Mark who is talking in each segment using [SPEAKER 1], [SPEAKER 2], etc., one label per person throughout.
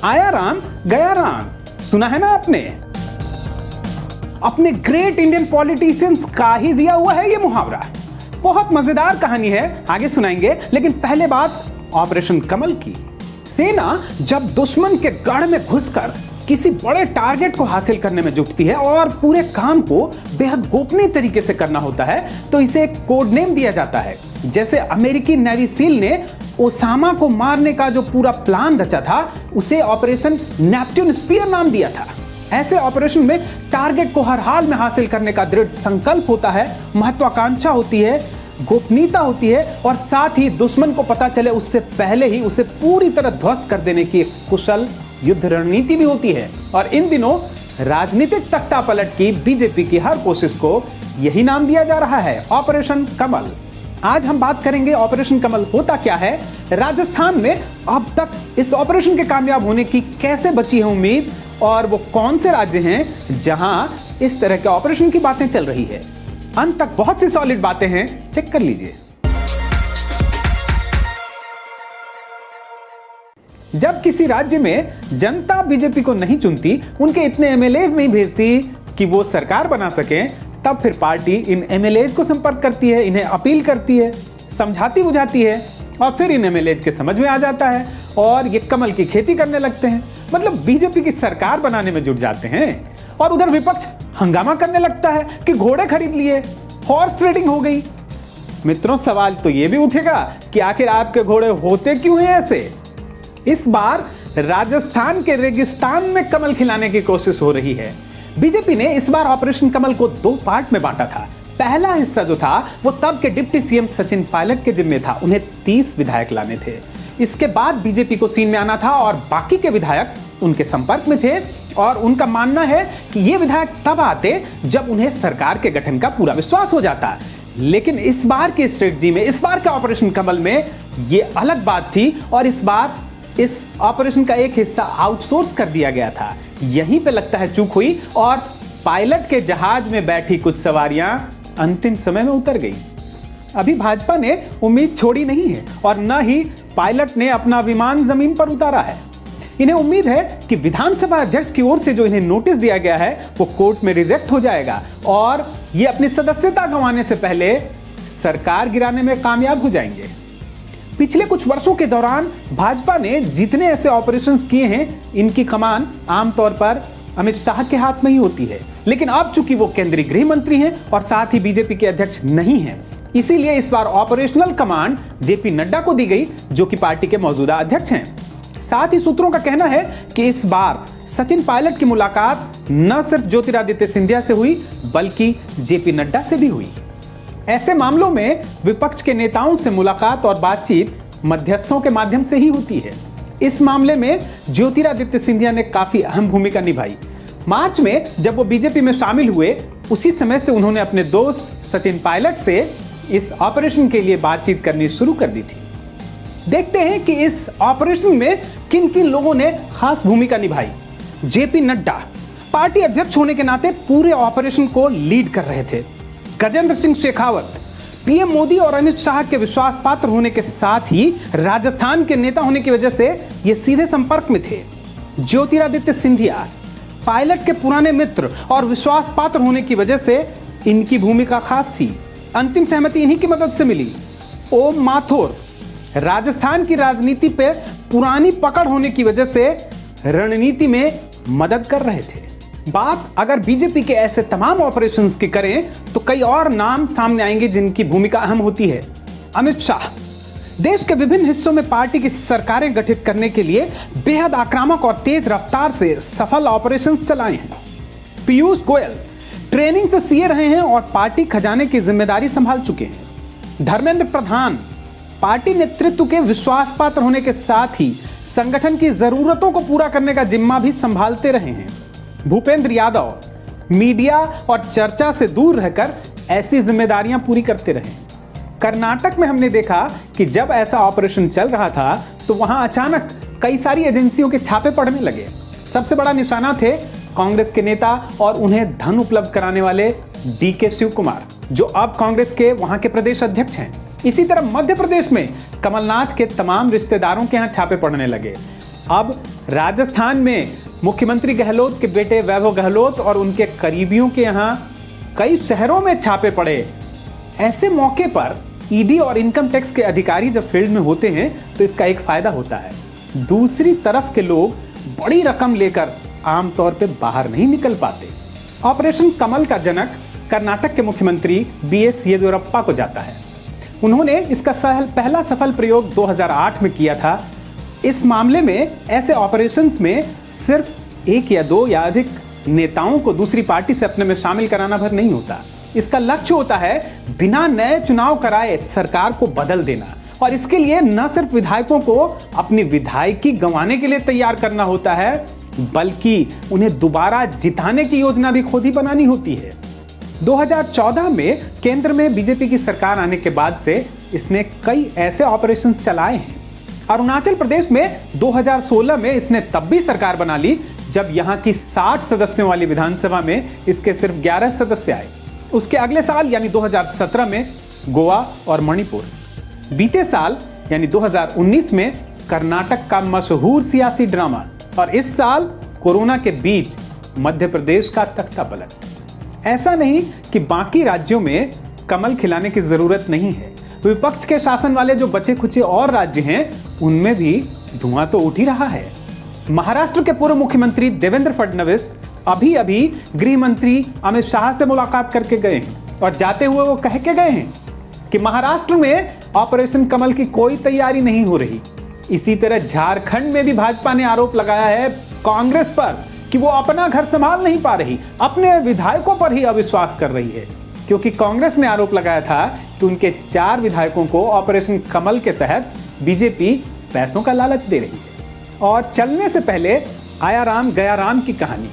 [SPEAKER 1] आया राम गया राम, सुना है ना आपने? अपने ग्रेट इंडियन पॉलिटिशियंस का ही दिया हुआ है ये मुहावरा। बहुत मजेदार कहानी है, आगे सुनाएंगे, लेकिन पहले बात ऑपरेशन कमल की। सेना जब दुश्मन के गढ़ में घुसकर किसी बड़े टारगेट को हासिल करने में जुटती है और पूरे काम को बेहद गोपनीय तरीके से करना होता है, तो इसे एक कोड नेम दिया जाता है। जैसे अमेरिकी नेवी सील ने ओसामा को मारने का जो पूरा प्लान रचा था, उसे ऑपरेशन नेपच्यून स्पीयर नाम दिया था। ऐसे ऑपरेशन में टारगेट को हर हाल में हासिल करने का दृढ़ संकल्प होता है, महत्वाकांक्षा होती है, गोपनीयता होती है और साथ ही दुश्मन को पता चले उससे पहले ही उसे पूरी तरह ध्वस्त कर देने की एक कुशल युद्ध रणनीति भी होती है। और इन दिनों राजनीतिक तख्ता पलट की बीजेपी की हर कोशिश को यही नाम दिया जा रहा है, ऑपरेशन कमल। आज हम बात करेंगे ऑपरेशन कमल होता क्या है, राजस्थान में अब तक इस ऑपरेशन के कामयाब होने की कैसे बची है उम्मीद, और वो कौन से राज्य हैं जहां इस तरह के ऑपरेशन की बातें चल रही है। अंत तक बहुत सी सॉलिड बातें हैं, चेक कर लीजिए। जब किसी राज्य में जनता बीजेपी को नहीं चुनती, उनके इतने एमएलएज नहीं भेजती कि वो सरकार बना सकें, तब फिर पार्टी इन एमएलएज को संपर्क करती है, इन्हें अपील करती है, समझाती बुझाती है और फिर इन एमएलएज के समझ में आ जाता है और ये कमल की खेती करने लगते हैं। मतलब बीजेपी की सरकार बनाने में जुट जाते हैं। और उधर विपक्ष हंगामा करने लगता है कि घोड़े खरीद लिए, हॉर्स ट्रेडिंग हो गई। मित्रों, सवाल तो यह भी उठेगा कि आखिर आपके घोड़े होते क्यों हैं ऐसे। इस बार राजस्थान के रेगिस्तान में कमल खिलाने की कोशिश हो रही है। बीजेपी ने इस बार ऑपरेशन कमल को 2 पार्ट में बांटा था। पहला हिस्सा जो था वो तब के डिप्टी सीएम सचिन पायलट के जिम्मे था, उन्हें 30 विधायक लाने थे। इसके बाद बीजेपी को सीन में आना था और बाकी के विधायक उनके संपर्क में थे और उनका मानना है कि ये विधायक तब आते जब उन्हें सरकार के गठन का पूरा विश्वास हो जाता। लेकिन इस बार की स्ट्रेटजी में, इस बार के ऑपरेशन कमल में ये अलग बात थी और इस बार इस ऑपरेशन का एक हिस्सा आउटसोर्स कर दिया गया था। यहीं पे लगता है चूक हुई और पायलट के जहाज में बैठी कुछ सवारियां अंतिम समय में उतर गई। अभी भाजपा ने उम्मीद छोड़ी नहीं है और न ही पायलट ने अपना विमान जमीन पर उतारा है। इन्हें उम्मीद है कि विधानसभा अध्यक्ष की ओर से जो इन्हें नोटिस दिया गया है वो कोर्ट में रिजेक्ट हो जाएगा और ये अपनी सदस्यता गंवाने से पहले सरकार गिराने में कामयाब हो जाएंगे। पिछले कुछ वर्षों के दौरान भाजपा ने जितने ऐसे ऑपरेशंस किए हैं, इनकी कमान आमतौर पर अमित शाह के हाथ में ही होती है। लेकिन अब चूंकि वो केंद्रीय गृह मंत्री हैं और साथ ही बीजेपी के अध्यक्ष नहीं हैं, इसीलिए इस बार ऑपरेशनल कमांड जेपी नड्डा को दी गई, जो कि पार्टी के मौजूदा अध्यक्ष हैं। साथ ही सूत्रों का कहना है कि इस बार सचिन पायलट की मुलाकात न सिर्फ ज्योतिरादित्य सिंधिया से हुई बल्कि जेपी नड्डा से भी हुई। ऐसे मामलों में विपक्ष के नेताओं से मुलाकात और बातचीत मध्यस्थों के माध्यम से ही होती है। इस मामले में ज्योतिरादित्य सिंधिया ने काफी अहम भूमिका निभाई। मार्च में जब वो बीजेपी में शामिल हुए, उसी समय से उन्होंने अपने दोस्त सचिन पायलट से इस ऑपरेशन के लिए बातचीत करनी शुरू कर दी थी। देखते हैं कि इस ऑपरेशन में किन किन लोगों ने खास भूमिका निभाई। जेपी नड्डा पार्टी अध्यक्ष होने के नाते पूरे ऑपरेशन को लीड कर रहे थे। गजेंद्र सिंह शेखावत पीएम मोदी और अमित शाह के विश्वास पात्र होने के साथ ही राजस्थान के नेता होने की वजह से ये सीधे संपर्क में थे। ज्योतिरादित्य सिंधिया पायलट के पुराने मित्र और विश्वास पात्र होने की वजह से इनकी भूमिका खास थी। अंतिम सहमति इन्हीं की मदद से मिली। ओम माथुर राजस्थान की राजनीति पे पुरानी पकड़ होने की वजह से रणनीति में मदद कर रहे थे। बात अगर बीजेपी के ऐसे तमाम ऑपरेशंस की करें तो कई और नाम सामने आएंगे जिनकी भूमिका अहम होती है। अमित शाह देश के विभिन्न हिस्सों में पार्टी की सरकारें गठित करने के लिए बेहद आक्रामक और तेज रफ्तार से सफल ऑपरेशंस चलाए हैं। पीयूष गोयल ट्रेनिंग से सीए रहे हैं और पार्टी खजाने की जिम्मेदारी संभाल चुके हैं। धर्मेंद्र प्रधान पार्टी नेतृत्व के विश्वास पात्र होने के साथ ही संगठन की जरूरतों को पूरा करने का जिम्मा भी संभालते रहे हैं। भूपेंद्र यादव मीडिया और चर्चा से दूर रहकर ऐसी जिम्मेदारियां पूरी करते रहे। कर्नाटक में हमने देखा कि जब ऐसा ऑपरेशन चल रहा था तो वहां अचानक कई सारी एजेंसियों के छापे पड़ने लगे। सबसे बड़ा निशाना थे कांग्रेस के नेता और उन्हें धन उपलब्ध कराने वाले डीके शिव कुमार, जो अब कांग्रेस के वहां के प्रदेश अध्यक्ष हैं। इसी तरह मध्य प्रदेश में कमलनाथ के तमाम रिश्तेदारों के यहां छापे पड़ने लगे। अब राजस्थान में मुख्यमंत्री गहलोत के बेटे वैभव गहलोत और उनके करीबियों के यहां कई शहरों में छापे पड़े। ऐसे मौके पर ईडी और इनकम टैक्स के अधिकारी जब फील्ड में होते हैं तो इसका एक फायदा होता है, दूसरी तरफ के लोग बड़ी रकम लेकर आमतौर पे बाहर नहीं निकल पाते। ऑपरेशन कमल का जनक कर्नाटक के मुख्यमंत्री बीएस येदियुरप्पा को जाता है। उन्होंने इसका पहला सफल प्रयोग 2008 में किया था। इस मामले में ऐसे ऑपरेशंस में सिर्फ एक या दो या अधिक नेताओं को दूसरी पार्टी से अपने में शामिल कराना भर नहीं होता। इसका लक्ष्य होता है बिना नए चुनाव कराए सरकार को बदल देना, और इसके लिए न सिर्फ विधायकों को अपनी विधायकी गंवाने के लिए तैयार करना होता है, बल्कि उन्हें दोबारा जिताने की योजना भी खुद ही बनानी होती है। 2014 में केंद्र में बीजेपी की सरकार आने के बाद से इसने कई ऐसे ऑपरेशंस चलाए हैं। अरुणाचल प्रदेश में 2016 में इसने तब भी सरकार बना ली जब यहां की 60 सदस्यों वाली विधानसभा में इसके सिर्फ 11 सदस्य आए। उसके अगले साल यानी 2017 में गोवा और मणिपुर। बीते साल यानी 2019 में कर्नाटक का मशहूर सियासी ड्रामा, और इस साल कोरोना के बीच मध्य प्रदेश का तख्ता पलट। ऐसा नहीं कि बाकी राज्यों में कमल खिलाने की जरूरत नहीं है। विपक्ष के शासन वाले जो बचे खुचे और राज्य हैं उनमें भी धुआं तो उठ ही रहा है। महाराष्ट्र के पूर्व मुख्यमंत्री देवेंद्र फडणवीस अभी अभी गृह मंत्री अमित शाह से मुलाकात करके गए हैं, और जाते हुए वो कह के गए हैं कि महाराष्ट्र में ऑपरेशन कमल की कोई तैयारी नहीं हो रही। इसी तरह झारखंड में भी भाजपा ने आरोप लगाया है कांग्रेस पर कि वो अपना घर संभाल नहीं पा रही, अपने विधायकों पर ही अविश्वास कर रही है, क्योंकि कांग्रेस ने आरोप लगाया था कि उनके 4 विधायकों को ऑपरेशन कमल के तहत बीजेपी पैसों का लालच दे रही है। और चलने से पहले आया राम गया राम की कहानी,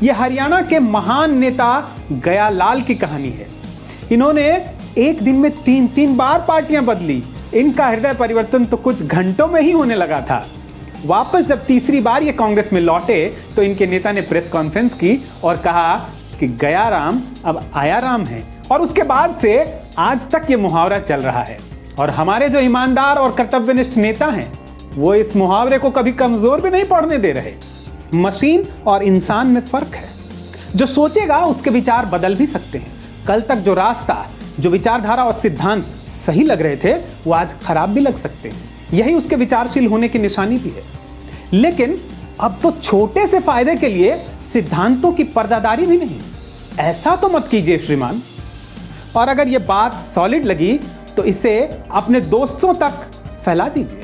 [SPEAKER 1] यह हरियाणा के महान नेता गयालाल की कहानी है। इन्होंने एक दिन में 3 बार पार्टियां बदली। इनका हृदय परिवर्तन तो कुछ घंटों में ही होने लगा था। वापस जब तीसरी बार ये कांग्रेस में लौटे तो इनके नेता ने प्रेस कॉन्फ्रेंस की और कहा कि गया राम अब आया राम है, और उसके बाद से आज तक ये मुहावरा चल रहा है। और हमारे जो ईमानदार और कर्तव्यनिष्ठ नेता हैं वो इस मुहावरे को कभी कमजोर भी नहीं पड़ने दे रहे। मशीन और इंसान में फर्क है। जो सोचेगा उसके विचार बदल भी सकते हैं। कल तक जो रास्ता, जो विचारधारा और सिद्धांत सही लग रहे थे वो आज खराब भी लग सकते हैं। यही उसके विचारशील होने की निशानी भी है। लेकिन अब तो छोटे से फायदे के लिए सिद्धांतों की पर्दादारी भी नहीं। ऐसा तो मत कीजिए श्रीमान। और अगर यह बात सॉलिड लगी तो इसे अपने दोस्तों तक फैला दीजिए।